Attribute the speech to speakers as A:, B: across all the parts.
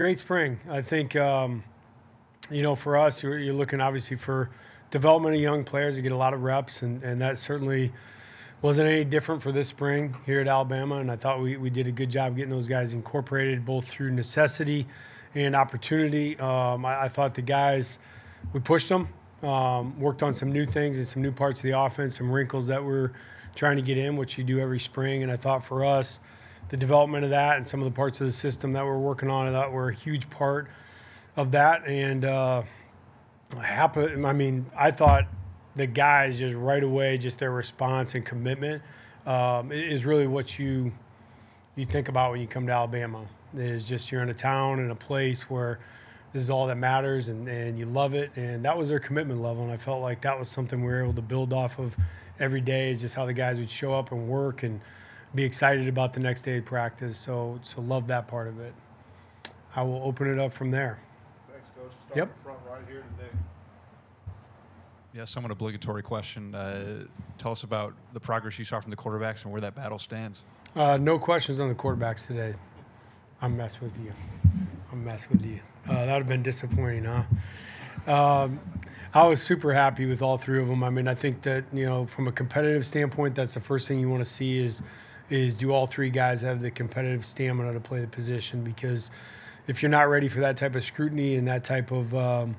A: Great spring. I think, for us, you're looking obviously for development of young players to get a lot of reps, and that certainly wasn't any different for this spring here at Alabama. And I thought we did a good job getting those guys incorporated both through necessity and opportunity. I thought the guys, we pushed them, worked on some new things and some new parts of the offense, some wrinkles that we're trying to get in, which you do every spring. And I thought for us, the development of that and some of the parts of the system that we're working on, I thought were a huge part of that. And I thought the guys just right away, just their response and commitment is really what you think about when you come to Alabama. It is just you're in a town and a place where this is all that matters, and you love it. And that was their commitment level, and I felt like that was something we were able to build off of every day, is just how the guys would show up and work and be excited about the next day of practice. So love that part of it. I will open it up from there.
B: Thanks, Coach. Start in front right here today.
C: Yeah, somewhat obligatory question. Tell us about the progress you saw from the quarterbacks and where that battle stands.
A: No questions on the quarterbacks today. I'm messing with you. That would have been disappointing, huh? I was super happy with all three of them. I mean, I think that, from a competitive standpoint, that's the first thing you want to see is do all three guys have the competitive stamina to play the position? Because if you're not ready for that type of scrutiny and that type of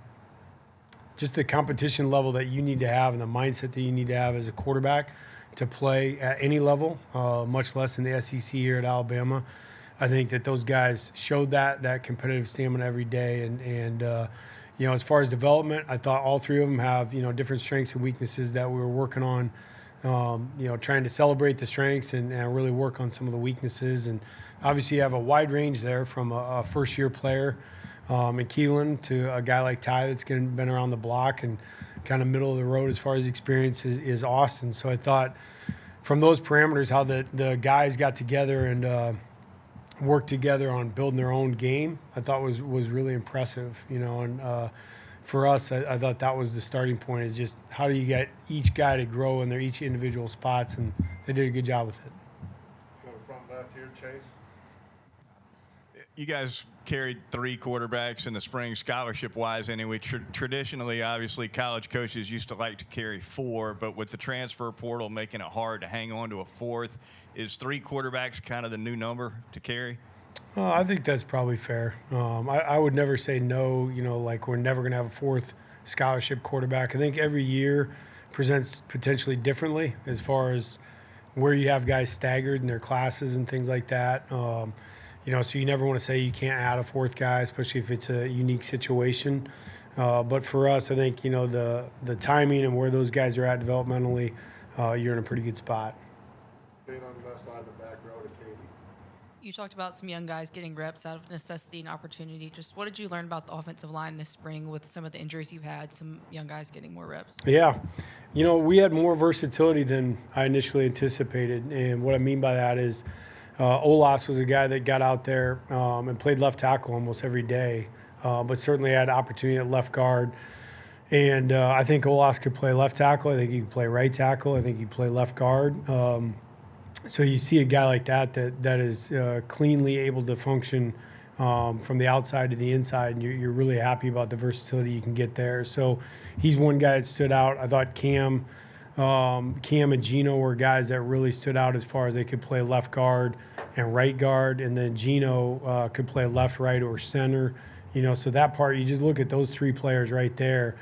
A: just the competition level that you need to have and the mindset that you need to have as a quarterback to play at any level, much less in the SEC here at Alabama, I think that those guys showed that competitive stamina every day. And as far as development, I thought all three of them have, different strengths and weaknesses that we were working on, trying to celebrate the strengths and really work on some of the weaknesses. And obviously you have a wide range there from a first-year player in Keelan to a guy like Ty that's been around the block and kind of middle of the road as far as experience is Austin. So I thought from those parameters, how the guys got together and worked together on building their own game, I thought was really impressive, and for us, I thought that was the starting point, is just how do you get each guy to grow in their each individual spots, and they did a good job with it.
B: Go to front left here, Chase.
D: You guys carried 3 quarterbacks in the spring, scholarship-wise anyway. Traditionally, obviously, college coaches used to like to carry 4, but with the transfer portal making it hard to hang on to a 4th, is 3 quarterbacks kind of the new number to carry?
A: I think that's probably fair. I would never say no, like we're never going to have a 4th scholarship quarterback. I think every year presents potentially differently as far as where you have guys staggered in their classes and things like that. So you never want to say you can't add a 4th guy, especially if it's a unique situation. But for us, I think, the timing and where those guys are at developmentally, you're in a pretty good spot.
B: Being on the left side of the back row to Katie.
E: You talked about some young guys getting reps out of necessity and opportunity. Just what did you learn about the offensive line this spring with some of the injuries you've had, some young guys getting more reps?
A: Yeah. We had more versatility than I initially anticipated. And what I mean by that is Olas was a guy that got out there and played left tackle almost every day, but certainly had opportunity at left guard. And I think Olas could play left tackle. I think he could play right tackle. I think he could play left guard. So you see a guy like that is cleanly able to function from the outside to the inside, and you're really happy about the versatility you can get there. So he's one guy that stood out. I thought Cam and Gino were guys that really stood out as far as they could play left guard and right guard, and then Gino could play left, right, or center. So that part, you just look at those 3 players right there.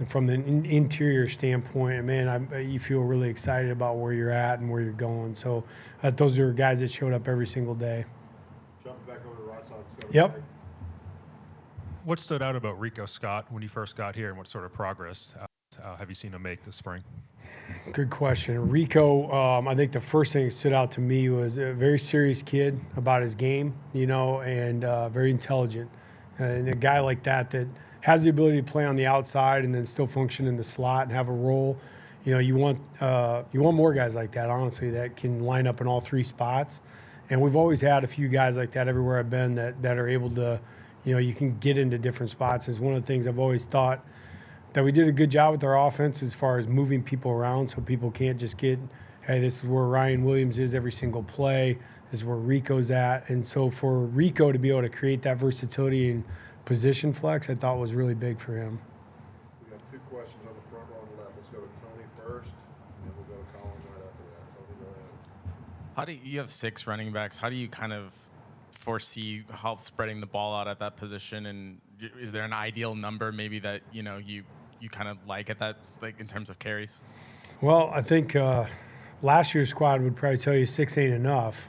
A: From the interior standpoint, man, you feel really excited about where you're at and where you're going. So those are guys that showed up every single day.
B: Jump back over to the right side.
A: Yep.
F: What stood out about Rico Scott when you first got here, and what sort of progress have you seen him make this spring?
A: Good question. Rico, I think the first thing that stood out to me was a very serious kid about his game, and very intelligent. And a guy like that has the ability to play on the outside and then still function in the slot and have a role. You want more guys like that, honestly, that can line up in all 3 spots. And we've always had a few guys like that everywhere I've been that are able to, you can get into different spots. It's one of the things I've always thought that we did a good job with our offense as far as moving people around, so people can't just get, hey, this is where Ryan Williams is every single play. is where Rico's at. And so for Rico to be able to create that versatility and position flex, I thought was really big for him.
B: We got 2 questions on the front row on the left. Let's go to Tony first, and then we'll go to Colin right after that. Tony, go ahead.
G: How do you have 6 running backs? How do you kind of foresee how spreading the ball out at that position? And is there an ideal number maybe that you kind of like at that, like in terms of carries?
A: Well, I think last year's squad would probably tell you 6 ain't enough.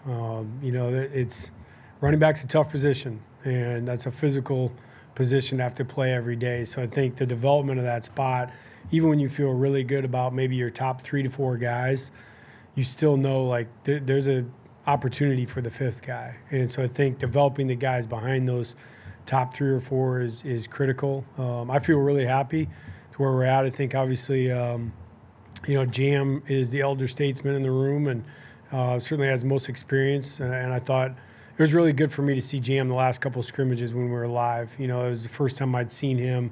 A: It's running back's a tough position, and that's a physical position to have to play every day. So I think the development of that spot, even when you feel really good about maybe your top 3 to 4 guys, you still know like there's a opportunity for the 5th guy. And so I think developing the guys behind those top 3 or 4 is critical. I feel really happy to where we're at. I think obviously, Jam is the elder statesman in the room and certainly has the most experience. And I thought it was really good for me to see Jam the last couple of scrimmages when we were live. It was the first time I'd seen him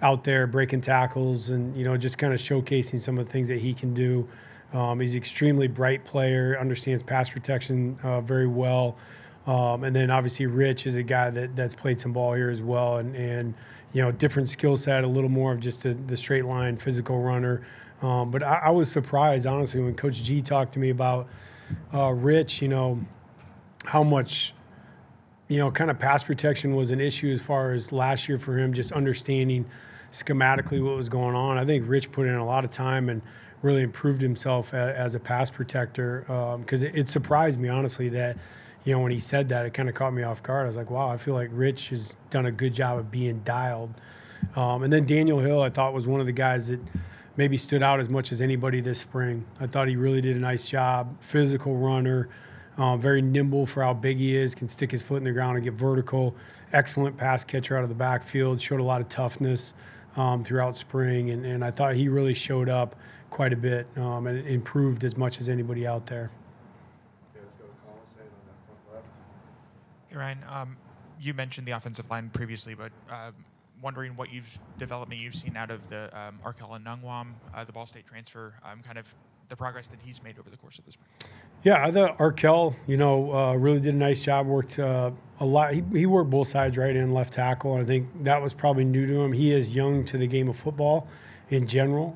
A: out there breaking tackles and, just kind of showcasing some of the things that he can do. He's an extremely bright player, understands pass protection very well. And then obviously Rich is a guy that's played some ball here as well. And different skill set, a little more of just the straight line physical runner. But I was surprised, honestly, when Coach G talked to me about Rich, how much, kind of pass protection was an issue as far as last year for him, just understanding schematically what was going on. I think Rich put in a lot of time and really improved himself as a pass protector because it surprised me, honestly, that, when he said that, it kind of caught me off guard. I was like, wow, I feel like Rich has done a good job of being dialed. And then Daniel Hill, I thought, was one of the guys that maybe stood out as much as anybody this spring. I thought he really did a nice job. Physical runner, very nimble for how big he is, can stick his foot in the ground and get vertical. Excellent pass catcher out of the backfield, showed a lot of toughness throughout spring. And I thought he really showed up quite a bit and improved as much as anybody out there.
B: Okay, let's go to Colin, staying on that front left.
H: Hey, Ryan, you mentioned the offensive line previously, but wondering what development you've seen out of the Arkell Anungwam, the Ball State transfer, kind of the progress that he's made over the course of this.
A: Yeah, I thought Arkell, really did a nice job, worked a lot. He worked both sides, right and left tackle, and I think that was probably new to him. He is young to the game of football in general.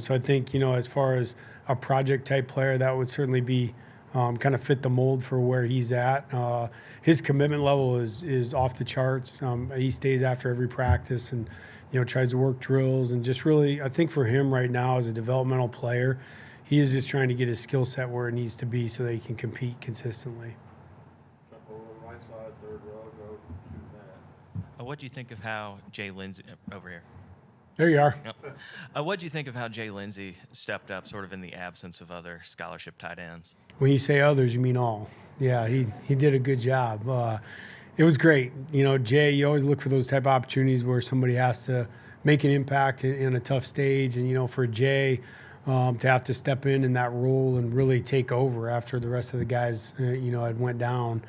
A: So I think, as far as a project-type player, that would certainly be kind of fit the mold for where he's at. His commitment level is off the charts. He stays after every practice and, tries to work drills. And just really, I think for him right now as a developmental player, he is just trying to get his skill set where it needs to be so that he can compete consistently.
B: Jump over to the right side, 3rd row, go to Matt.
I: What do you think of how Jay Lindsey over here?
A: There you are.
I: Yep. What do you think of how Jay Lindsey stepped up, sort of in the absence of other scholarship tight ends?
A: When you say others, you mean all. Yeah, he did a good job. It was great. Jay, you always look for those type of opportunities where somebody has to make an impact in a tough stage. And, for Jay to have to step in that role and really take over after the rest of the guys, had went down,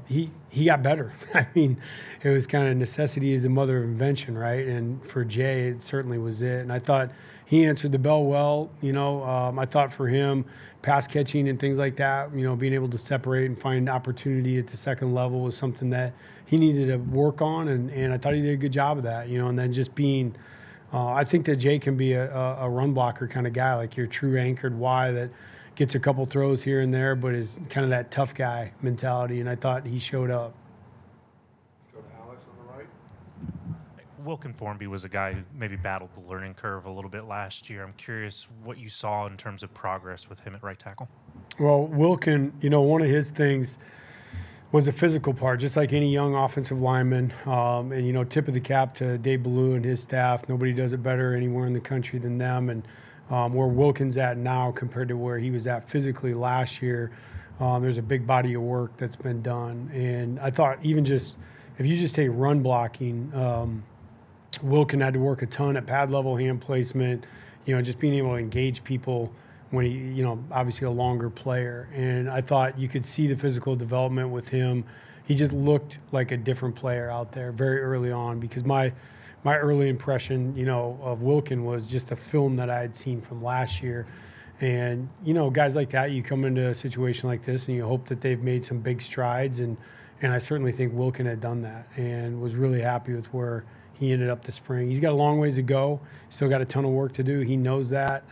A: he got better. I mean, it was kind of necessity is the mother of invention, right? And for Jay, it certainly was it. And I thought he answered the bell well. I thought for him, pass catching and things like that, being able to separate and find opportunity at the second level was something that he needed to work on. And I thought he did a good job of that, and then just being, I think that Jay can be a run blocker kind of guy, like your true anchored Y that gets a couple throws here and there, but is kind of that tough guy mentality. And I thought he showed up.
B: Go to Alex on the right.
F: Wilkin Formby was a guy who maybe battled the learning curve a little bit last year. I'm curious what you saw in terms of progress with him at right tackle.
A: Well, Wilkin, one of his things was the physical part, just like any young offensive lineman. And, tip of the cap to Dave Ballou and his staff. Nobody does it better anywhere in the country than them. And where Wilkin's at now compared to where he was at physically last year, there's a big body of work that's been done. And I thought even just, if you just take run blocking, Wilkin had to work a ton at pad level, hand placement, just being able to engage people when he, obviously a longer player. And I thought you could see the physical development with him. He just looked like a different player out there very early on, because my early impression, of Wilkin was just the film that I had seen from last year. And, guys like that, you come into a situation like this and you hope that they've made some big strides. And I certainly think Wilkin had done that and was really happy with where he ended up this spring. He's got a long ways to go. Still got a ton of work to do. He knows that.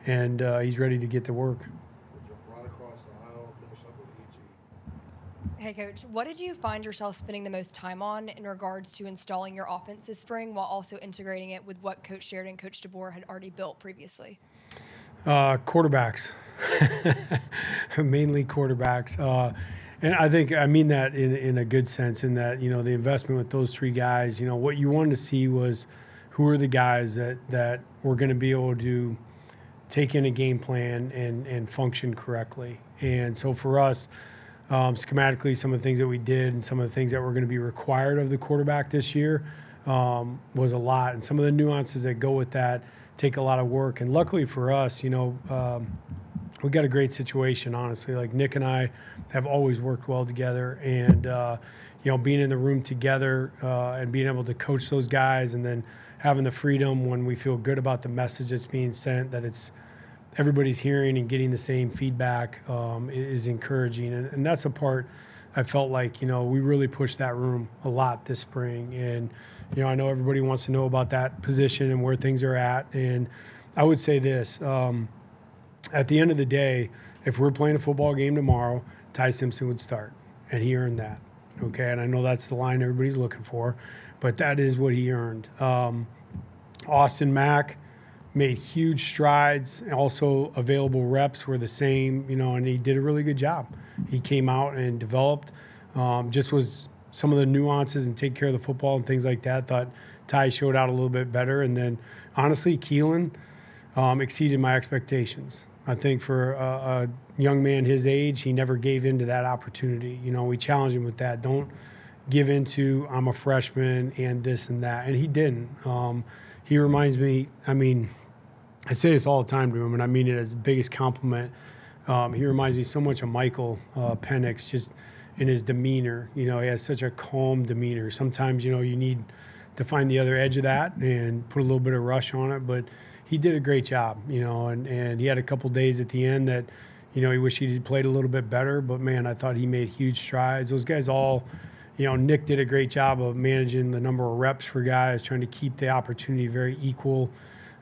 A: And he's ready to get to work.
B: We'll jump right across the aisle, finish up with EG.
J: Hey, Coach, what did you find yourself spending the most time on in regards to installing your offense this spring while also integrating it with what Coach Sheridan and Coach DeBoer had already built previously?
A: Quarterbacks, mainly quarterbacks. And I think I mean that in a good sense, in that, the investment with those three guys, what you wanted to see was who are the guys that were going to be able to take in a game plan and function correctly. And so for us, schematically, some of the things that we did and some of the things that were going to be required of the quarterback this year was a lot. And some of the nuances that go with that take a lot of work. And luckily for us, we got a great situation, honestly. Like Nick and I have always worked well together, and being in the room together and being able to coach those guys, and then having the freedom when we feel good about the message that's being sent, that it's everybody's hearing and getting the same feedback is encouraging. And that's a part I felt like, we really pushed that room a lot this spring. And, I know everybody wants to know about that position and where things are at. And I would say this, at the end of the day, if we're playing a football game tomorrow, Ty Simpson would start, and he earned that. Okay, and I know that's the line everybody's looking for, but that is what he earned. Austin Mack made huge strides. Also, available reps were the same, and he did a really good job. He came out and developed, just was some of the nuances and take care of the football and things like that. Thought Ty showed out a little bit better. And then, honestly, Keelan exceeded my expectations. I think for a young man his age, he never gave into that opportunity. We challenged him with that. Don't give into, I'm a freshman and this and that. And he didn't. He reminds me, I say this all the time to him, and I mean it as the biggest compliment. He reminds me so much of Michael Penix, just in his demeanor. He has such a calm demeanor. Sometimes, you need to find the other edge of that and put a little bit of rush on it. But he did a great job, and he had a couple days at the end that, he wished he'd played a little bit better. But, man, I thought he made huge strides. Those guys all, Nick did a great job of managing the number of reps for guys, trying to keep the opportunity very equal.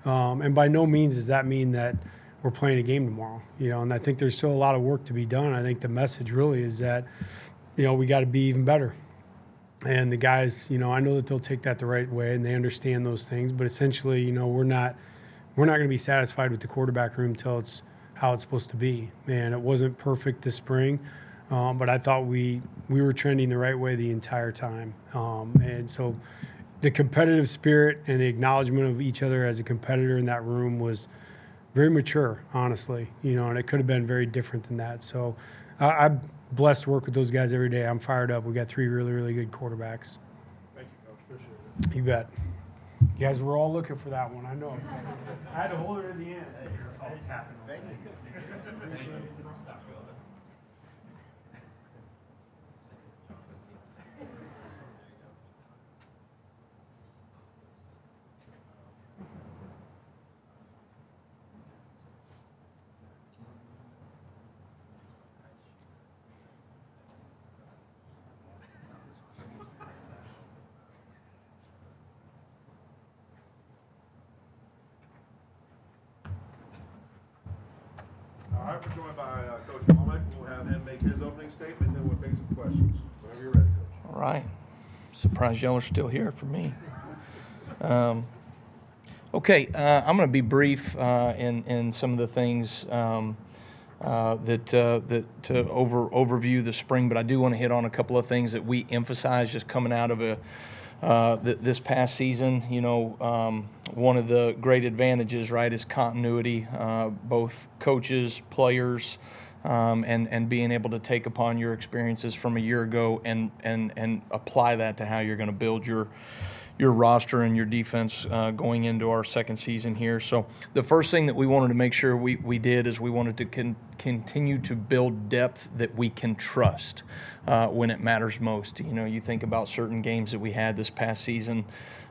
A: And by no means does that mean that we're playing a game tomorrow, and I think there's still a lot of work to be done. I think the message really is that, we got to be even better. And the guys, I know that they'll take that the right way and they understand those things, but essentially, we're not going to be satisfied with the quarterback room until it's how it's supposed to be. And it wasn't perfect this spring, but I thought we were trending the right way the entire time. And so the competitive spirit and the acknowledgement of each other as a competitor in that room was very mature, honestly, and it could have been very different than that. So I'm blessed to work with those guys every day. I'm fired up. We got three really, really good quarterbacks.
B: Thank you, Coach. Appreciate it.
A: You bet. You guys were all looking for that one, I know. I had to hold it at the end.
B: Thank you. All right, we're joined by Coach Wommack. We'll have him make his opening statement, then we'll take some questions. Whenever you're ready, Coach.
K: All right. Surprised y'all are still here for me. Okay, I'm going to be brief in some of the things that to overview the spring, but I do want to hit on a couple of things that we emphasize just coming out of this past season. One of the great advantages, right, is continuity, both coaches, players, and being able to take upon your experiences from a year ago and apply that to how you're going to build your your roster and your defense going into our second season here. So the first thing that we wanted to make sure we did is we wanted to continue to build depth that we can trust when it matters most. You know, you think about certain games that we had this past season,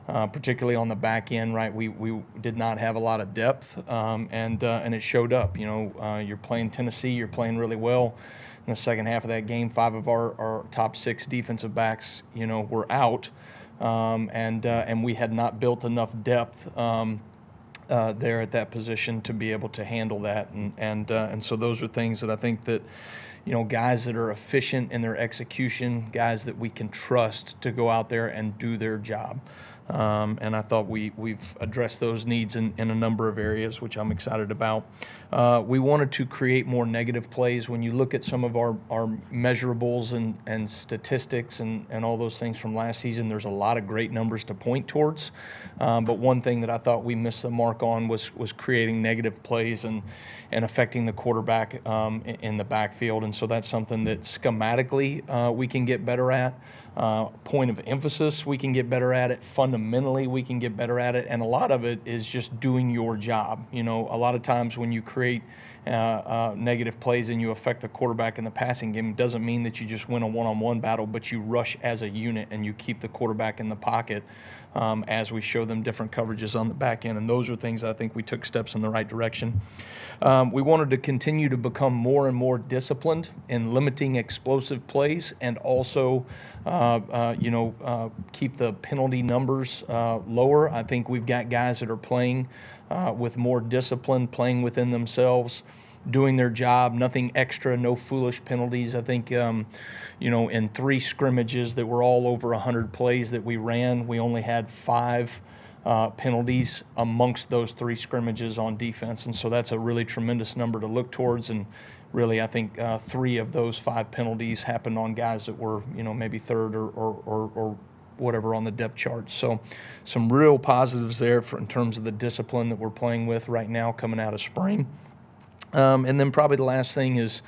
K: particularly on the back end, right? We did not have a lot of depth, and it showed up. You know, you're playing Tennessee, you're playing really well. In the second half of that game, 5 of our top 6 defensive backs, you know, were out, and we had not built enough depth there at that position to be able to handle that, and so those are things that I think that, you know, guys that are efficient in their execution, guys that we can trust to go out there and do their job. And I thought we've addressed those needs in a number of areas, which I'm excited about. We wanted to create more negative plays. When you look at some of our measurables and statistics and all those things from last season, there's a lot of great numbers to point towards. But one thing that I thought we missed the mark on was creating negative plays and affecting the quarterback in the backfield. And so that's something that schematically we can get better at. Point of emphasis, we can get better at it. Fundamentally, we can get better at it. And a lot of it is just doing your job. You know, a lot of times when you create negative plays and you affect the quarterback in the passing game, it doesn't mean that you just win a one-on-one battle, but you rush as a unit and you keep the quarterback in the pocket as we show them different coverages on the back end. And those are things that I think we took steps in the right direction. We wanted to continue to become more and more disciplined in limiting explosive plays and also keep the penalty numbers lower. I think we've got guys that are playing with more discipline, playing within themselves, doing their job, nothing extra, no foolish penalties. I think, in 3 scrimmages that were all over 100 plays that we ran, we only had 5 penalties amongst those 3 scrimmages on defense. And so that's a really tremendous number to look towards. And really, I think 3 of those 5 penalties happened on guys that were, maybe third or whatever on the depth chart. So some real positives there in terms of the discipline that we're playing with right now coming out of spring. And then probably the last thing is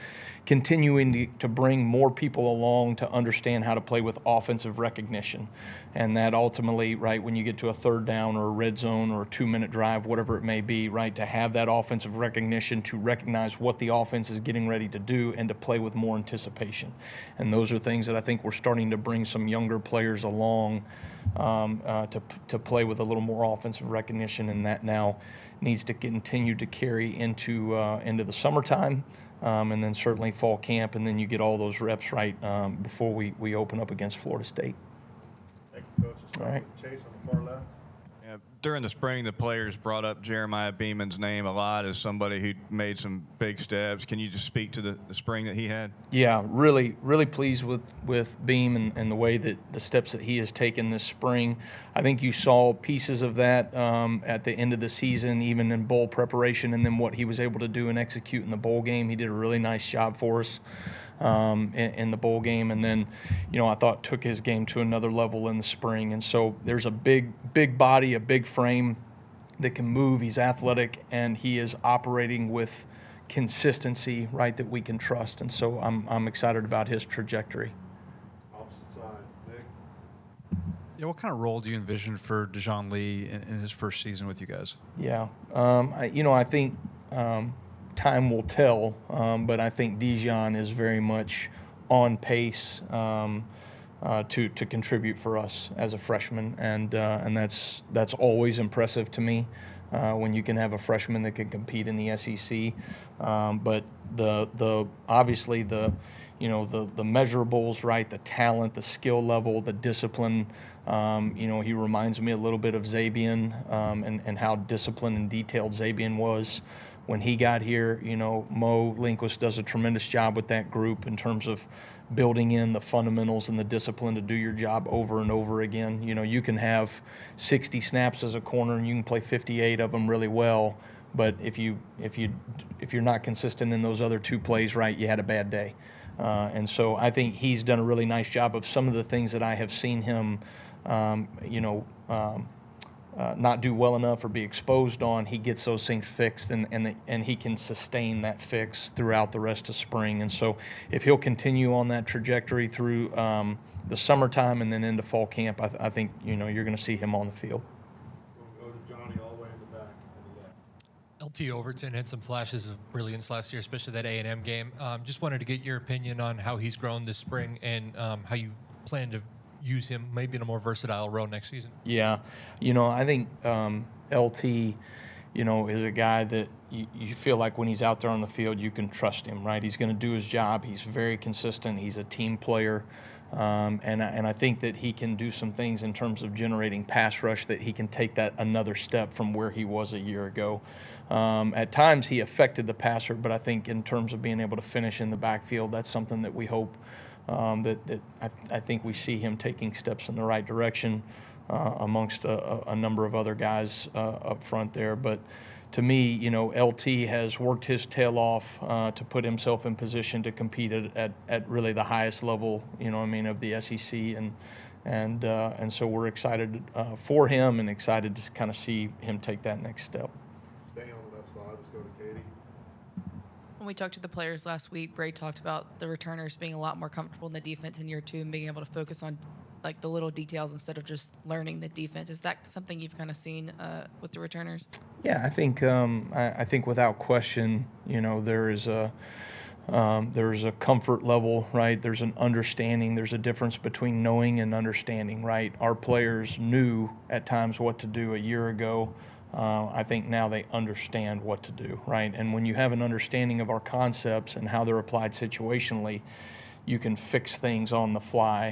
K: continuing to bring more people along to understand how to play with offensive recognition. And that ultimately, right, when you get to a third down or a red zone or a 2-minute drive, whatever it may be, right, to have that offensive recognition, to recognize what the offense is getting ready to do and to play with more anticipation. And those are things that I think we're starting to bring some younger players along to play with a little more offensive recognition, and that now needs to continue to carry into the summertime. And then certainly fall camp, and then you get all those reps right before we open up against Florida State.
B: Thank you, Coach.
K: All right.
B: Chase on the far left.
D: Yeah, during the spring, the players brought up Jeremiah Beeman's name a lot as somebody who made some big steps. Can you just speak to the spring that he had?
K: Yeah, really, really pleased with Beam and the way that the steps that he has taken this spring. I think you saw pieces of that at the end of the season, even in bowl preparation, and then what he was able to do and execute in the bowl game. He did a really nice job for us in the bowl game, and then, I thought took his game to another level in the spring. And so there's a big body, a big frame that can move. He's athletic, and he is operating with consistency, right, that we can trust. And so I'm excited about his trajectory.
B: Opposite side, Nick.
C: Yeah, what kind of role do you envision for Dejon Lee in his first season with you guys?
K: Yeah, I think time will tell, but I think Dejon is very much on pace to contribute for us as a freshman, and that's always impressive to me when you can have a freshman that can compete in the SEC. But obviously the measurables, right, the talent, the skill level, the discipline. He reminds me a little bit of Zabian and how disciplined and detailed Zabian was when he got here. Mo Linquist does a tremendous job with that group in terms of building in the fundamentals and the discipline to do your job over and over again. You can have 60 snaps as a corner and you can play 58 of them really well, but if you're not consistent in those other 2 plays, right, you had a bad day. And so I think he's done a really nice job of some of the things that I have seen him not do well enough or be exposed on. He gets those things fixed, and he can sustain that fix throughout the rest of spring. And so if he'll continue on that trajectory through the summertime and then into fall camp, I think you're going to see him on the field.
B: We'll go to Johnny all the way in the back on the left.
L: LT Overton had some flashes of brilliance last year, especially that A&M game. Just wanted to get your opinion on how he's grown this spring and how you plan to use him maybe in a more versatile role next season.
K: Yeah, I think LT, is a guy that you feel like when he's out there on the field, you can trust him, right? He's going to do his job. He's very consistent. He's a team player. And I think that he can do some things in terms of generating pass rush, that he can take that another step from where he was a year ago. At times he affected the passer, but I think in terms of being able to finish in the backfield, that's something that we hope I think we see him taking steps in the right direction amongst a number of other guys up front there. But to me, LT has worked his tail off to put himself in position to compete at really the highest level, of the SEC, and so we're excited for him and excited to kind of see him take that next step.
B: Stay on the left side. Let's go to Katie.
E: When we talked to the players last week, Bray talked about the returners being a lot more comfortable in the defense in year 2 and being able to focus on like the little details instead of just learning the defense. Is that something you've kind of seen with the returners?
K: Yeah, I think I think without question, there is a comfort level, right? There's an understanding. There's a difference between knowing and understanding, right? Our players knew at times what to do a year ago. I think now they understand what to do, right? And when you have an understanding of our concepts and how they're applied situationally, you can fix things on the fly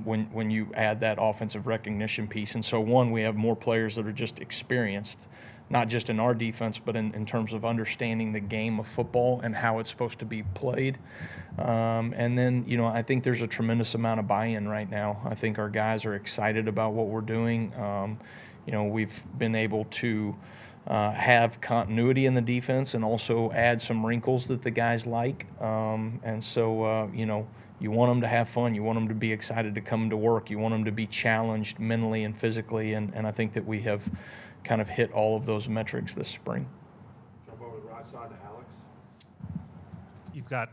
K: when you add that offensive recognition piece. And so, we have more players that are just experienced, not just in our defense, but in terms of understanding the game of football and how it's supposed to be played. And then, I think there's a tremendous amount of buy-in right now. I think our guys are excited about what we're doing. We've been able to have continuity in the defense and also add some wrinkles that the guys like. And so, you want them to have fun. You want them to be excited to come to work. You want them to be challenged mentally and physically. And I think that we have kind of hit all of those metrics this spring.
B: Jump over to the right side to Alex.
F: You've got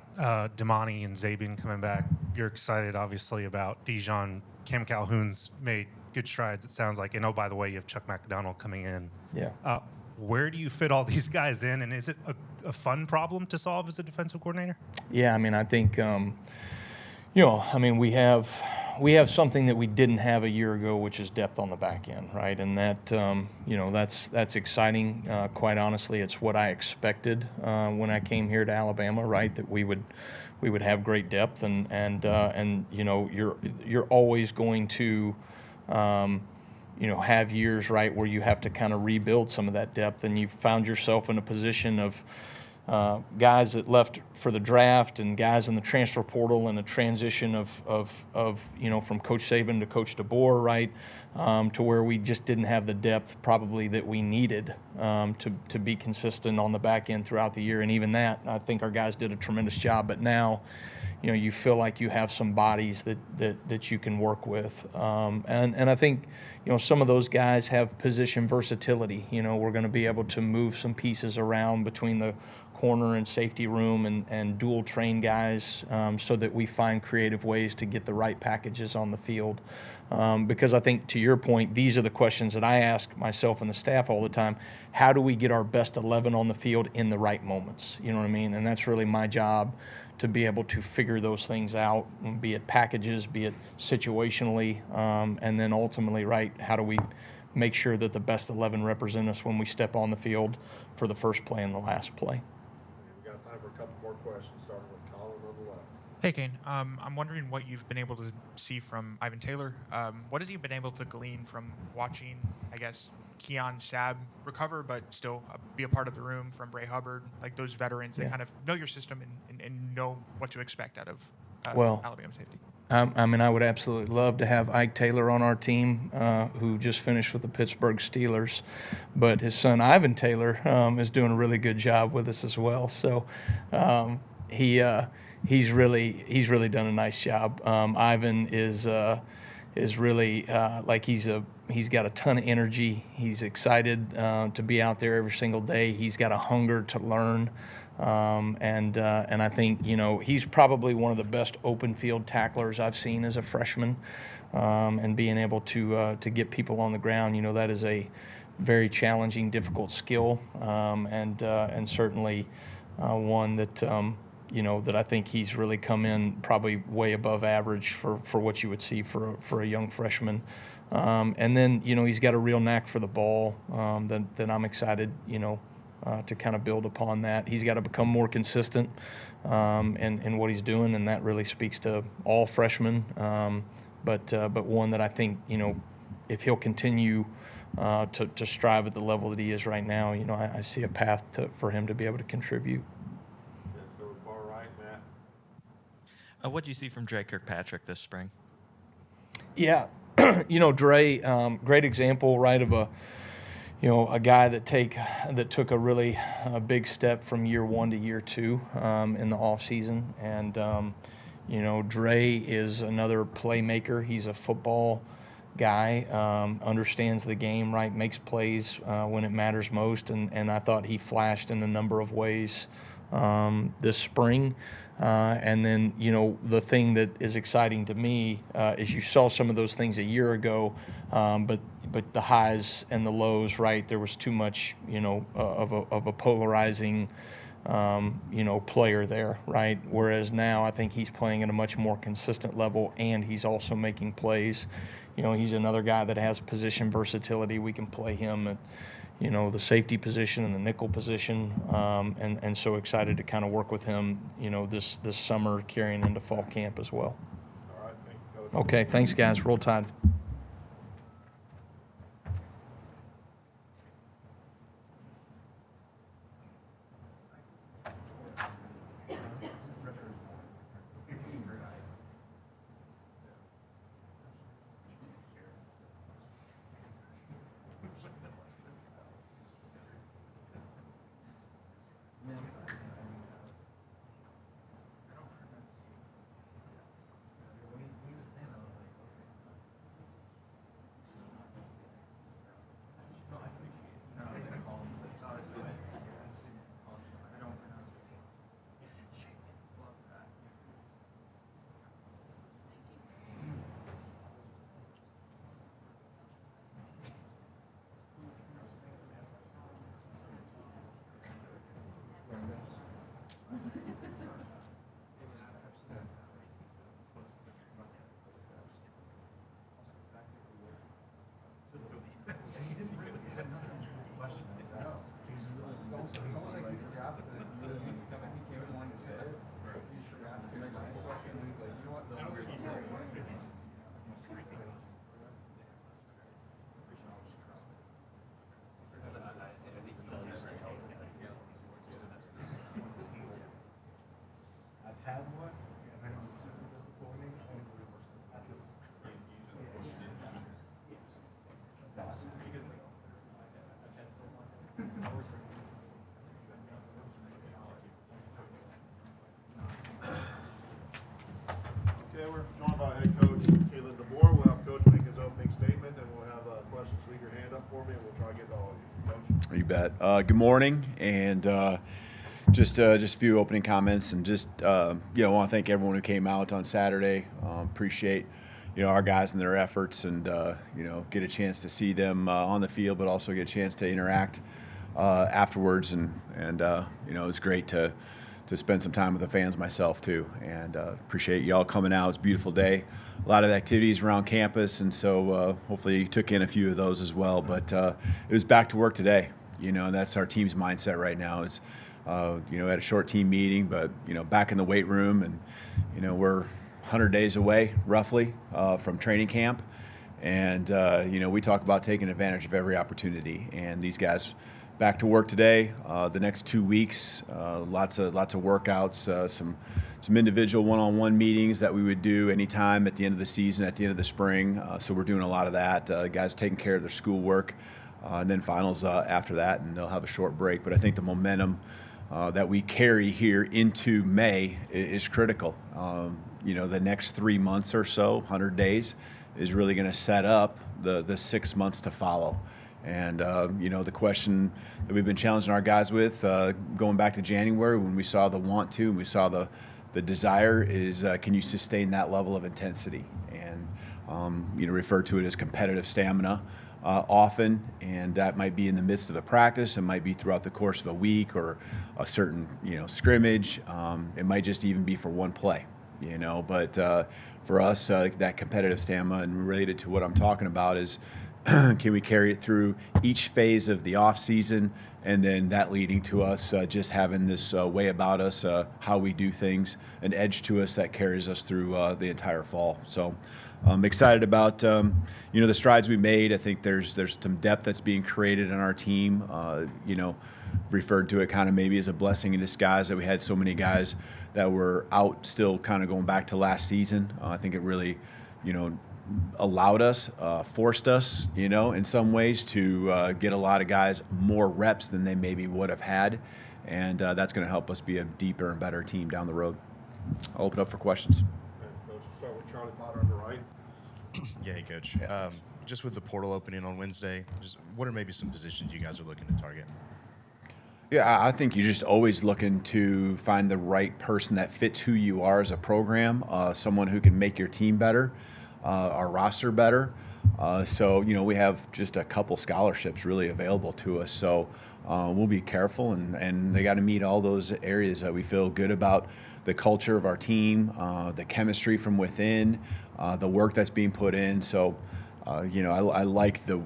F: Damani and Zabin coming back. You're excited, obviously, about Dijon. Cam Calhoun's made good strides, it sounds like. And, by the way, you have Chuck McDonald coming in.
K: Yeah.
F: Where do you fit all these guys in, and is it a fun problem to solve as a defensive coordinator?
K: Yeah, I think, we have something that we didn't have a year ago, which is depth on the back end, right? And that, that's exciting. Quite honestly, it's what I expected when I came here to Alabama, right? That we would have great depth, and you're always going to have years, right, where you have to kind of rebuild some of that depth, and you found yourself in a position of guys that left for the draft and guys in the transfer portal and a transition of from Coach Saban to Coach DeBoer, right, to where we just didn't have the depth probably that we needed to be consistent on the back end throughout the year. And even that, I think our guys did a tremendous job. But now, you feel like you have some bodies that you can work with. And I think, some of those guys have position versatility. We're going to be able to move some pieces around between the corner and safety room and dual train guys so that we find creative ways to get the right packages on the field. Because I think, to your point, these are the questions that I ask myself and the staff all the time. How do we get our best 11 on the field in the right moments? You know what I mean? And that's really my job, to be able to figure those things out, be it packages, be it situationally, and then ultimately, right, how do we make sure that the best 11 represent us when we step on the field for the first play and the last play.
B: We got time for a couple more questions, starting with Colin on the left.
H: Hey, Kane. I'm wondering what you've been able to see from Ivan Taylor. What has he been able to glean from watching, I guess, Keon Sabb recover, but still be a part of the room, from Bray Hubbard, like those veterans that kind of know your system and know what to expect out of Alabama safety?
K: I would absolutely love to have Ike Taylor on our team, who just finished with the Pittsburgh Steelers, but his son Ivan Taylor is doing a really good job with us as well. So he's really done a nice job. Ivan is really he's got a ton of energy. He's excited to be out there every single day. He's got a hunger to learn. And I think, you know, he's probably one of the best open field tacklers I've seen as a freshman. And being able to get people on the ground, you know, that is a very challenging, difficult skill, and certainly one that you know, that I think he's really come in probably way above average for what you would see for a young freshman. And then, you know, he's got a real knack for the ball that I'm excited, you know, to kind of build upon that. He's got to become more consistent in what he's doing, and that really speaks to all freshmen. But one that I think, you know, if he'll continue to strive at the level that he is right now, you know, I see a path for him to be able to contribute.
B: Far right, Matt.
I: What do you see from Dre Kirkpatrick this spring?
K: Yeah, you know, Dre, great example, right, of a guy that took a really big step from year one to year two in the off season, and you know, Dre is another playmaker. He's a football guy, understands the game, right, makes plays when it matters most, and I thought he flashed in a number of ways this spring. And then, you know, the thing that is exciting to me is you saw some of those things a year ago, but the highs and the lows, right? There was too much, you know, of a polarizing, you know, player there, right? Whereas now I think he's playing at a much more consistent level, and he's also making plays. You know, he's another guy that has position versatility. We can play him at, you know, the safety position and the nickel position, and so excited to kind of work with him, you know, this summer carrying into fall camp as well.
B: All right, thank you, Coach.
K: Okay, thanks, guys. Roll Tide.
B: Okay, we're joined by head coach Kalen DeBoer. We'll have Coach make his opening statement, and we'll have questions. Leave your hand up for me, and we'll try to get to all of you. Coach?
M: You bet. Good morning, and just a few opening comments, and just I want to thank everyone who came out on Saturday. Appreciate our guys and their efforts, and get a chance to see them on the field, but also get a chance to interact afterwards, and it was great to spend some time with the fans myself too, and appreciate y'all coming out. It's a beautiful day, a lot of activities around campus, and so hopefully you took in a few of those as well. But it was back to work today, and that's our team's mindset right now. Is at a short team meeting, but back in the weight room, and we're 100 days away roughly from training camp, and we talk about taking advantage of every opportunity, and these guys back to work today. The next 2 weeks, lots of workouts, some individual one-on-one meetings that we would do anytime at the end of the season, at the end of the spring. So we're doing a lot of that. Guys taking care of their schoolwork, and then finals after that, and they'll have a short break. But I think the momentum that we carry here into May is critical. The next 3 months or so, 100 days, is really going to set up the 6 months to follow. And, the question that we've been challenging our guys with going back to January when we saw the want to and we saw the desire is can you sustain that level of intensity? And, refer to it as competitive stamina often, and that might be in the midst of a practice. It might be throughout the course of a week or a certain, scrimmage. It might just even be for one play, but for us, that competitive stamina and related to what I'm talking about is can we carry it through each phase of the off season, and then that leading to us just having this way about us, how we do things, an edge to us that carries us through the entire fall. So I'm excited about the strides we made. I think there's some depth that's being created in our team. Referred to it kind of maybe as a blessing in disguise that we had so many guys that were out still kind of going back to last season. I think it really, allowed us, forced us, in some ways to get a lot of guys more reps than they maybe would have had. And that's going to help us be a deeper and better team down the road. I'll open up for questions.
B: Thanks, Coach. We'll start with Charlie Potter on the right.
N: Yeah, hey, Coach. Just with the portal opening on Wednesday, just what are maybe some positions you guys are looking to target?
M: Yeah, I think you're just always looking to find the right person that fits who you are as a program, someone who can make your team better, our roster better. So, we have just a couple scholarships really available to us. So we'll be careful, and they got to meet all those areas that we feel good about, the culture of our team, the chemistry from within, the work that's being put in. So, I like the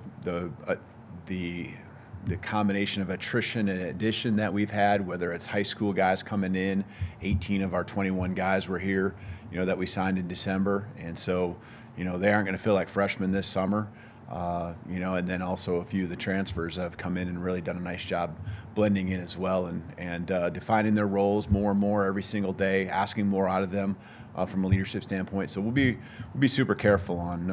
M: combination of attrition and addition that we've had, whether it's high school guys coming in, 18 of our 21 guys were here, that we signed in December. And so, they aren't going to feel like freshmen this summer, and then also a few of the transfers have come in and really done a nice job blending in as well and defining their roles more and more every single day, asking more out of them from a leadership standpoint. So we'll be super careful on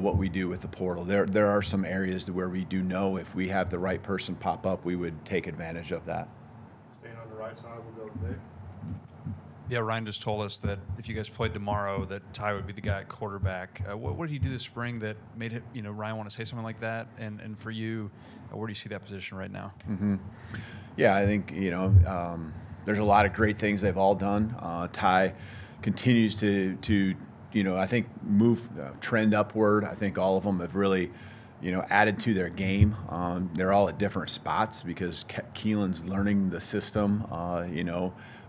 M: what we do with the portal. There are some areas where we do know if we have the right person pop up, we would take advantage of that.
B: Staying on the right side, we'll go to Nick.
C: Yeah, Ryan just told us that if you guys played tomorrow, that Ty would be the guy at quarterback. What did he do this spring that made him, Ryan want to say something like that? And for you, where do you see that position right now?
M: Mm-hmm. Yeah, I think there's a lot of great things they've all done. Ty continues to I think move trend upward. I think all of them have really added to their game. They're all at different spots because Keelan's learning the system.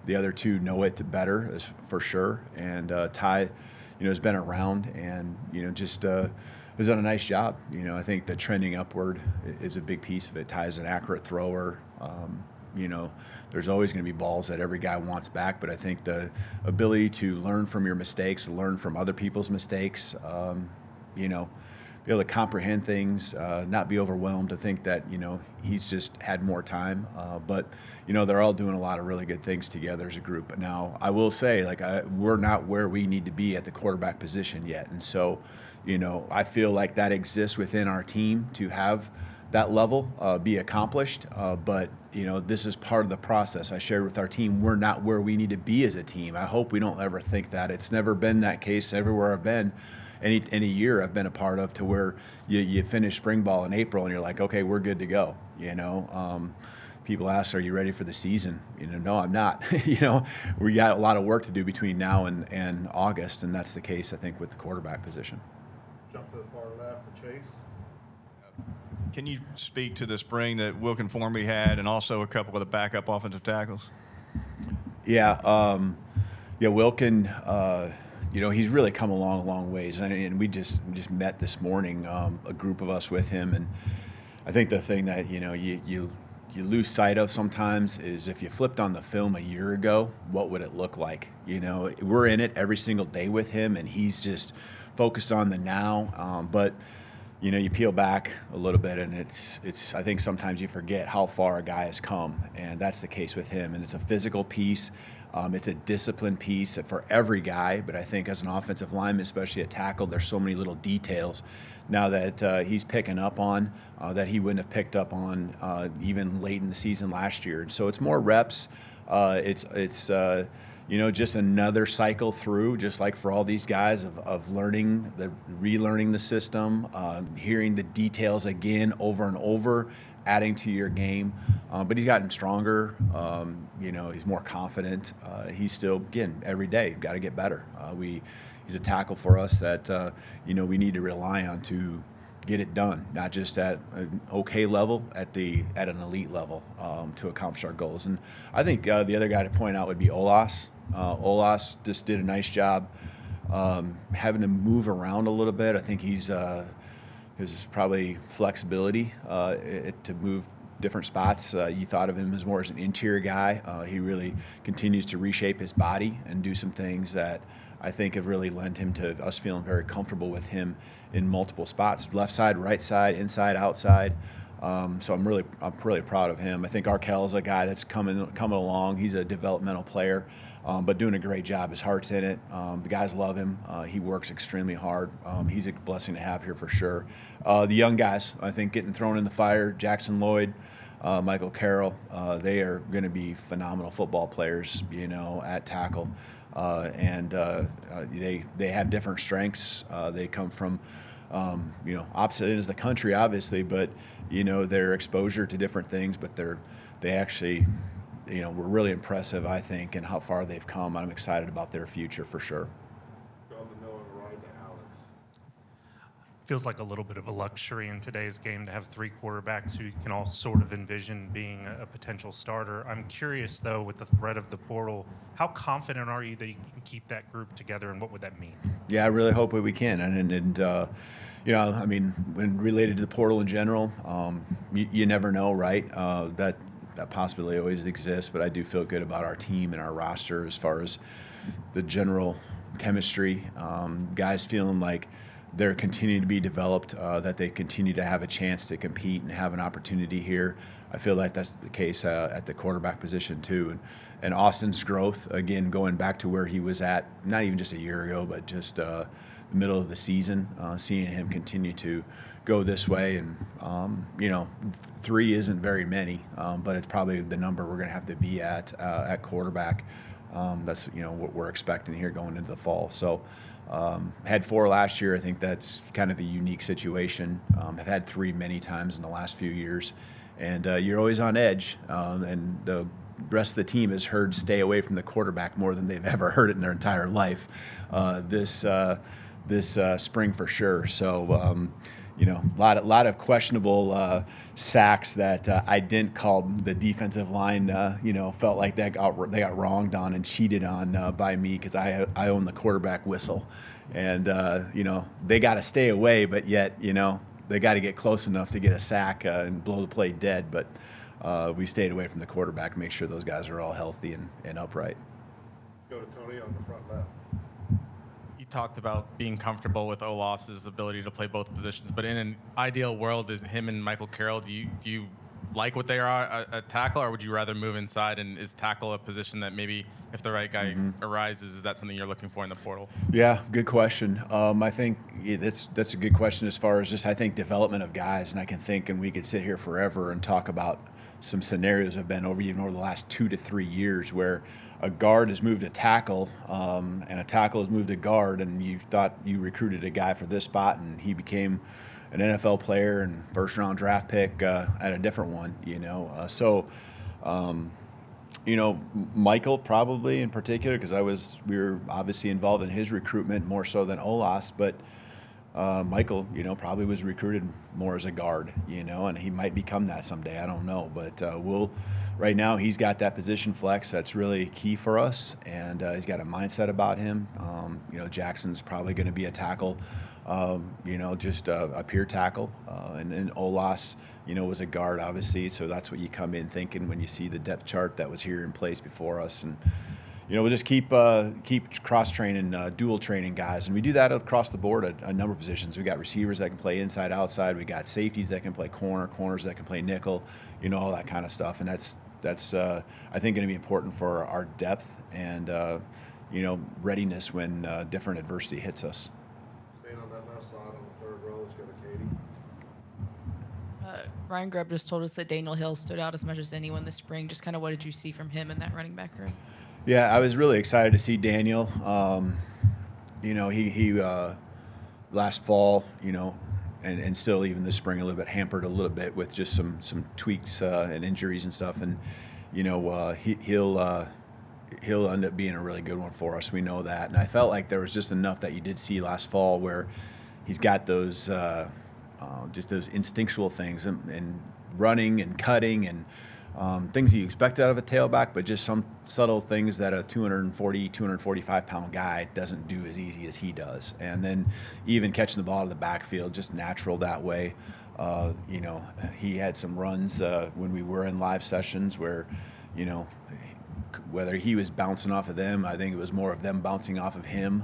M: The other two know it better, for sure. And Ty, has been around and just has done a nice job. I think the trending upward is a big piece of it. Ty's an accurate thrower. There's always going to be balls that every guy wants back, but I think the ability to learn from your mistakes, learn from other people's mistakes, be able to comprehend things, not be overwhelmed to think that, he's just had more time. But, they're all doing a lot of really good things together as a group. But now I will say, we're not where we need to be at the quarterback position yet. And so, I feel like that exists within our team to have that level be accomplished. But, this is part of the process. I shared with our team, we're not where we need to be as a team. I hope we don't ever think that. It's never been that case everywhere I've been. Any year I've been a part of to where you finish spring ball in April and you're like, okay, we're good to go. People ask, are you ready for the season? No, I'm not. We got a lot of work to do between now and August, and that's the case, I think, with the quarterback position.
B: Jump to the far left for Chase.
D: Can you speak to the spring that Wilkin Formby had and also a couple of the backup offensive tackles?
M: Yeah, Wilkin, he's really come along a long ways. And we just met this morning, a group of us with him. And I think the thing that, you lose sight of sometimes is if you flipped on the film a year ago, what would it look like? We're in it every single day with him, and he's just focused on the now. But you peel back a little bit, and it's. I think sometimes you forget how far a guy has come, and that's the case with him. And it's a physical piece. It's a discipline piece for every guy, but I think as an offensive lineman, especially a tackle, there's so many little details now that he's picking up on that he wouldn't have picked up on even late in the season last year. And so it's more reps. It's just another cycle through, just like for all these guys of relearning the system, hearing the details again over and over, adding to your game. But he's gotten stronger. He's more confident. He's still, again, every day, got to get better. He's a tackle for us that, we need to rely on to get it done, not just at an okay level, at an elite level to accomplish our goals. And I think the other guy to point out would be Olas. Olas just did a nice job having to move around a little bit. I think his probably flexibility to move different spots. You thought of him as more as an interior guy. He really continues to reshape his body and do some things that I think have really lent him to us feeling very comfortable with him in multiple spots, left side, right side, inside, outside. So I'm really proud of him. I think Arkell's a guy that's coming along. He's a developmental player, but doing a great job. His heart's in it. The guys love him. He works extremely hard. He's a blessing to have here for sure. The young guys, I think, getting thrown in the fire. Jackson Lloyd, Michael Carroll, they are going to be phenomenal football players, at tackle. They have different strengths. They come from, opposite ends of the country, obviously, but their exposure to different things. But they actually, were really impressive, I think, in how far they've come. I'm excited about their future for sure.
F: Feels like a little bit of a luxury in today's game to have three quarterbacks who you can all sort of envision being a potential starter. I'm curious, though, with the threat of the portal, how confident are you that you can keep that group together, and what would that mean?
M: Yeah, I really hope that we can. When related to the portal in general, you never know, right? That possibility always exists, but I do feel good about our team and our roster as far as the general chemistry. Guys feeling like they're continuing to be developed, that they continue to have a chance to compete and have an opportunity here. I feel like that's the case at the quarterback position too. And Austin's growth, again, going back to where he was at, not even just a year ago, but just the middle of the season, seeing him continue to go this way. And, 3 isn't very many, but it's probably the number we're going to have to be at quarterback. That's, what we're expecting here going into the fall. So had 4 last year. I think that's kind of a unique situation. I've had 3 many times in the last few years. And you're always on edge. And the rest of the team has heard stay away from the quarterback more than they've ever heard it in their entire life this spring for sure. So, a lot of questionable sacks that I didn't call the defensive line. Felt like they got wronged on and cheated on by me because I own the quarterback whistle, and they got to stay away, but yet they got to get close enough to get a sack and blow the play dead. But we stayed away from the quarterback, make sure those guys are all healthy and upright.
B: Go to Tony on the front left.
G: You talked about being comfortable with Olas's ability to play both positions, but in an ideal world, is him and Michael Carroll, do you like what they are at tackle, or would you rather move inside? And is tackle a position that maybe if the right guy arises, is that something you're looking for in the portal?
M: Yeah, good question. I think that's a good question as far as just, I think, development of guys. And I can think, and we could sit here forever and talk about some scenarios have been over the last 2 to 3 years where a guard has moved to tackle and a tackle has moved to guard, and you thought you recruited a guy for this spot and he became an NFL player and first-round draft pick at a different one, Michael probably in particular, because we were obviously involved in his recruitment more so than Olas, but Michael, probably was recruited more as a guard, and he might become that someday. I don't know, but right now he's got that position flex that's really key for us, and he's got a mindset about him. Jackson's probably going to be a tackle, just a pure tackle, and Olas, was a guard obviously, so that's what you come in thinking when you see the depth chart that was here in place before us. And we'll just keep cross-training, dual training guys. And we do that across the board at a number of positions. We got receivers that can play inside, outside. We got safeties that can play corners that can play nickel, all that kind of stuff. And that's I think, going to be important for our depth and, readiness when different adversity hits us.
B: Staying on that left side on the 3rd row, let's go to Katie.
E: Ryan Grubb just told us that Daniel Hill stood out as much as anyone this spring. Just kind of what did you see from him in that running back room?
M: Yeah, I was really excited to see Daniel. He last fall, and still even this spring a little bit hampered a little bit with just some tweaks and injuries and stuff. And he'll end up being a really good one for us. We know that. And I felt like there was just enough that you did see last fall where he's got those just those instinctual things and running and cutting and things you expect out of a tailback, but just some subtle things that a 240, 245-pound guy doesn't do as easy as he does. And then even catching the ball to the backfield, just natural that way. He had some runs when we were in live sessions where, whether he was bouncing off of them, I think it was more of them bouncing off of him.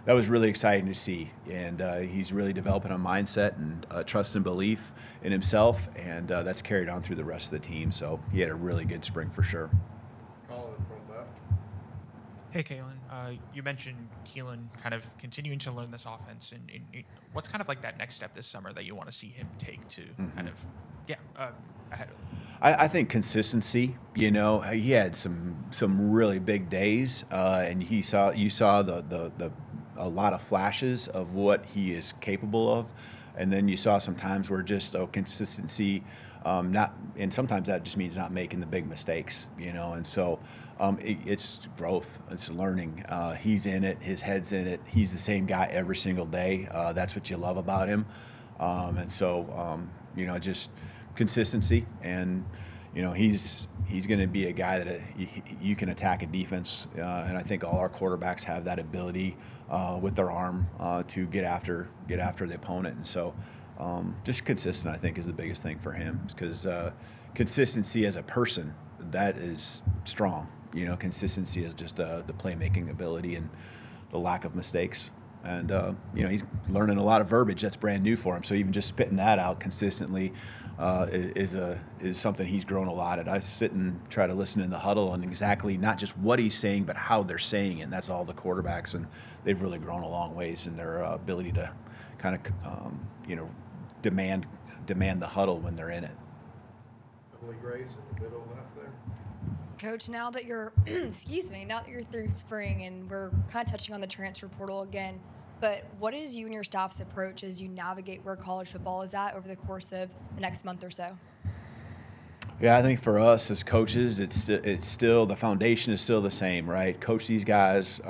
M: That was really exciting to see, and he's really developing a mindset and trust and belief in himself, and that's carried on through the rest of the team. So he had a really good spring for sure.
B: Colin from left.
H: Hey, Kalen. You mentioned Keelan kind of continuing to learn this offense, and what's kind of like that next step this summer that you want to see him take to kind of, ahead of?
M: I think consistency. He had some really big days, and you saw a lot of flashes of what he is capable of, and then you saw some times where just consistency, and sometimes that just means not making the big mistakes, and so it's growth, it's learning. He's in it, his head's in it. He's the same guy every single day. That's what you love about him, and so just consistency, and he's going to be a guy that you can attack a defense, and I think all our quarterbacks have that ability with their arm to get after the opponent, and so just consistent I think is the biggest thing for him, because consistency as a person, that is strong. Consistency is just the playmaking ability and the lack of mistakes. And he's learning a lot of verbiage that's brand new for him. So even just spitting that out consistently is something he's grown a lot at. I sit and try to listen in the huddle and exactly not just what he's saying, but how they're saying it. And that's all the quarterbacks, and they've really grown a long ways in their ability to kind of demand the huddle when they're in it.
B: Emily Grace in the middle left there.
J: Coach, now that you're, now that you're through spring and we're kind of touching on the transfer portal again, but what is you and your staff's approach as you navigate where college football is at over the course of the next month or so?
M: Yeah, I think for us as coaches, it's still the foundation is still the same, right? Coach these guys,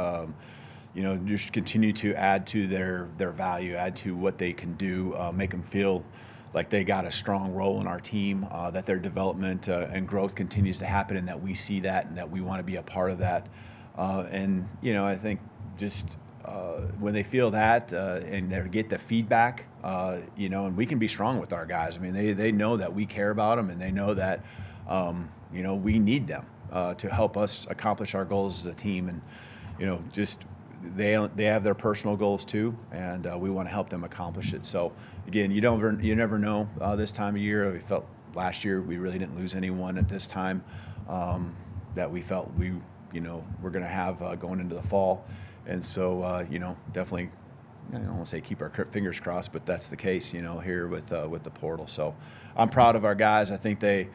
M: just continue to add to their value, add to what they can do, make them feel like they got a strong role in our team, that their development and growth continues to happen, and that we see that and that we want to be a part of that. I think just when they feel that and they get the feedback, and we can be strong with our guys. I mean, they know that we care about them, and they know that, we need them to help us accomplish our goals as a team. And, they have their personal goals too, and we want to help them accomplish it. So again, you never know this time of year. We felt last year we really didn't lose anyone at this time that we felt we're going to have going into the fall, and so definitely, I don't want to say keep our fingers crossed, but that's the case here with the portal. So I'm proud of our guys. I think the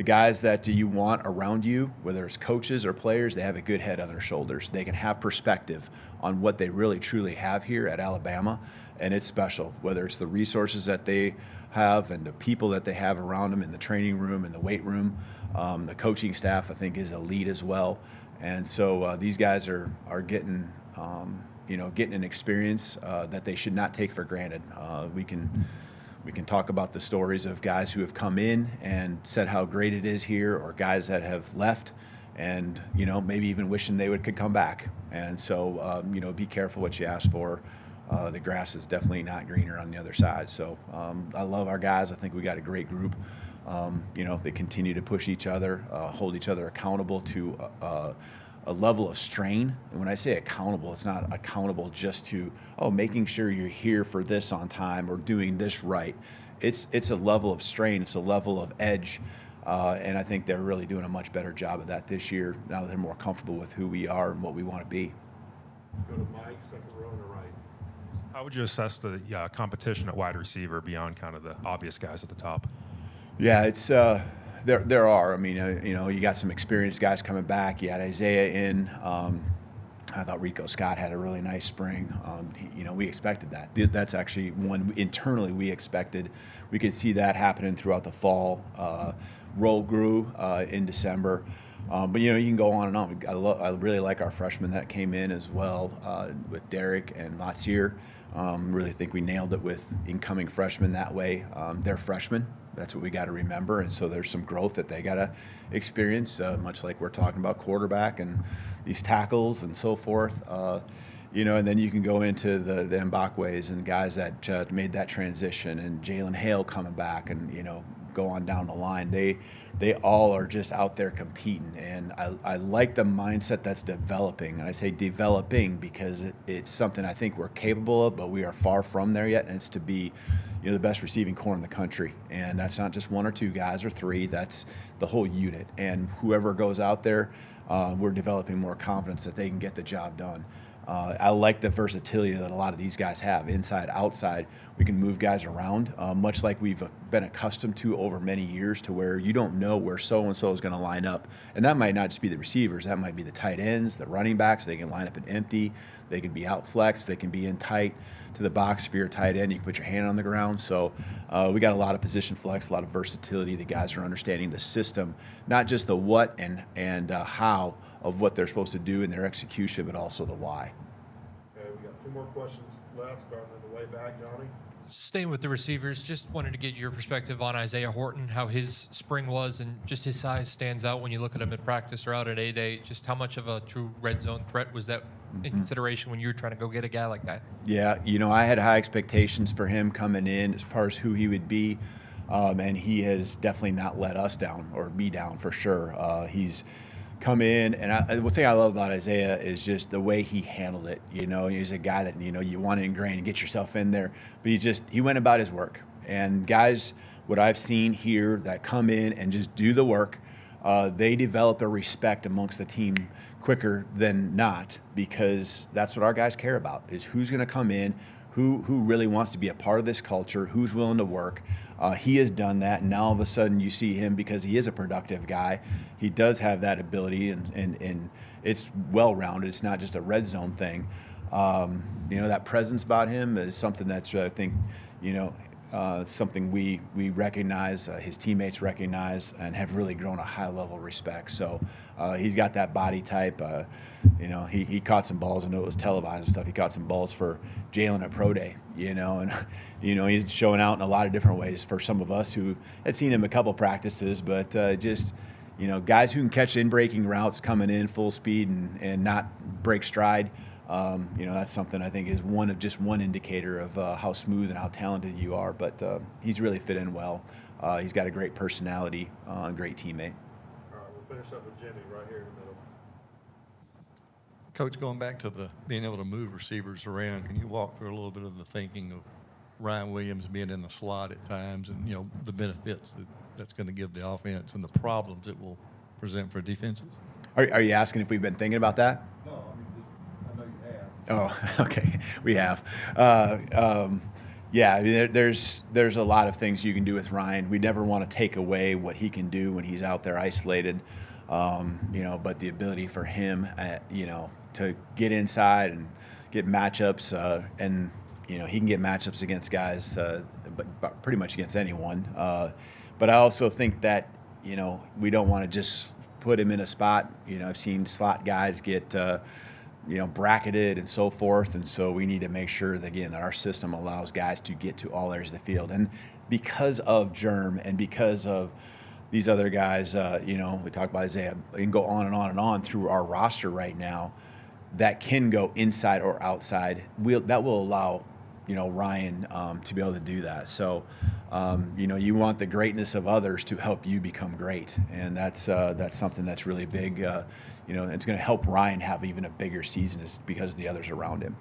M: guys that you want around you, whether it's coaches or players, they have a good head on their shoulders. They can have perspective on what they really truly have here at Alabama, and it's special, whether it's the resources that they have and the people that they have around them in the training room, in the weight room. The coaching staff, I think, is elite as well. And so these guys are getting, getting an experience that they should not take for granted. We can talk about the stories of guys who have come in and said how great it is here, or guys that have left and, maybe even wishing they could come back. And so, be careful what you ask for. The grass is definitely not greener on the other side. So I love our guys. I think we got a great group. They continue to push each other, hold each other accountable to a level of strain. And when I say accountable, it's not accountable just to, making sure you're here for this on time or doing this right. It's a level of strain. It's a level of edge. And I think they're really doing a much better job of that this year, now that they're more comfortable with who we are and what we want to be.
B: Go to Mike, second row on the right.
O: How would you assess the competition at wide receiver beyond kind of the obvious guys at the top?
M: Yeah, it's there are. I mean, you got some experienced guys coming back. You had Isaiah in. I thought Rico Scott had a really nice spring. We expected that. That's actually one internally we expected. We could see that happening throughout the fall. Roll grew in December. But you can go on and on. I really like our freshmen that came in as well with Derek and Latsier. Really think we nailed it with incoming freshmen that way. They're freshmen. That's what we got to remember. And so there's some growth that they got to experience, much like we're talking about quarterback and these tackles and so forth. And then you can go into the Mbakwe's and guys that made that transition, and Jalen Hale coming back, and go on down the line. They all are just out there competing, and I like the mindset that's developing. And I say developing because it's something I think we're capable of, but we are far from there yet. And it's to be, the best receiving corps in the country, and that's not just one or two guys or three. That's the whole unit. And whoever goes out there, we're developing more confidence that they can get the job done. I like the versatility that a lot of these guys have, inside, outside. We can move guys around, much like we've been accustomed to over many years, to where you don't know where so-and-so is going to line up. And that might not just be the receivers. That might be the tight ends, the running backs. They can line up in empty. They can be out flex. They can be in tight to the box. If you're a tight end, you can put your hand on the ground. So we got a lot of position flex, a lot of versatility. The guys are understanding the system, not just the what and how of what they're supposed to do in their execution, but also the why.
B: Okay, we got 2 more questions left, starting on the way back, Johnny.
L: Staying with the receivers, just wanted to get your perspective on Isaiah Horton, how his spring was, and just his size stands out when you look at him at practice or out at A-Day. Just how much of a true red zone threat was that in consideration when you were trying to go get a guy like that?
M: Yeah, I had high expectations for him coming in as far as who he would be, and he has definitely not let us down, or me down for sure. He's come in, and the thing I love about Isaiah is just the way he handled it. He's a guy that you want to ingrain and get yourself in there, but he went about his work. And guys, what I've seen here that come in and just do the work, they develop a respect amongst the team quicker than not, because that's what our guys care about, is who's going to come in, who really wants to be a part of this culture, who's willing to work. He has done that, and now all of a sudden you see him, because he is a productive guy. He does have that ability, and it's well-rounded. It's not just a red zone thing. That presence about him is something that's, I think, something we recognize, his teammates recognize, and have really grown a high level of respect. So he's got that body type. He caught some balls. I know it was televised and stuff. He caught some balls for Jalen at Pro Day, and he's showing out in a lot of different ways for some of us who had seen him a couple practices, but guys who can catch in-breaking routes coming in full speed and not break stride. That's something I think is one indicator of how smooth and how talented you are. But he's really fit in well. He's got a great personality, a great teammate.
B: All right, we'll finish up with Jimmy right here in the middle.
P: Coach, going back to the being able to move receivers around, can you walk through a little bit of the thinking of Ryan Williams being in the slot at times, and the benefits that's going to give the offense and the problems it will present for defenses?
M: Are you asking if we've been thinking about that?
P: No, I mean, I know you have.
M: Oh, okay. We have. Yeah, I mean, there's a lot of things you can do with Ryan. We never want to take away what he can do when he's out there isolated. But the ability for him, to get inside and get matchups, and he can get matchups against guys, but pretty much against anyone. But I also think that we don't want to just put him in a spot. I've seen slot guys get bracketed and so forth, and so we need to make sure that, again, that our system allows guys to get to all areas of the field. And because of Germ and because of these other guys, we talk about Isaiah, and go on and on and on through our roster right now, that can go inside or outside. That will allow Ryan to be able to do that. So you want the greatness of others to help you become great, and that's something that's really big. It's going to help Ryan have even a bigger season, is because of the others around him.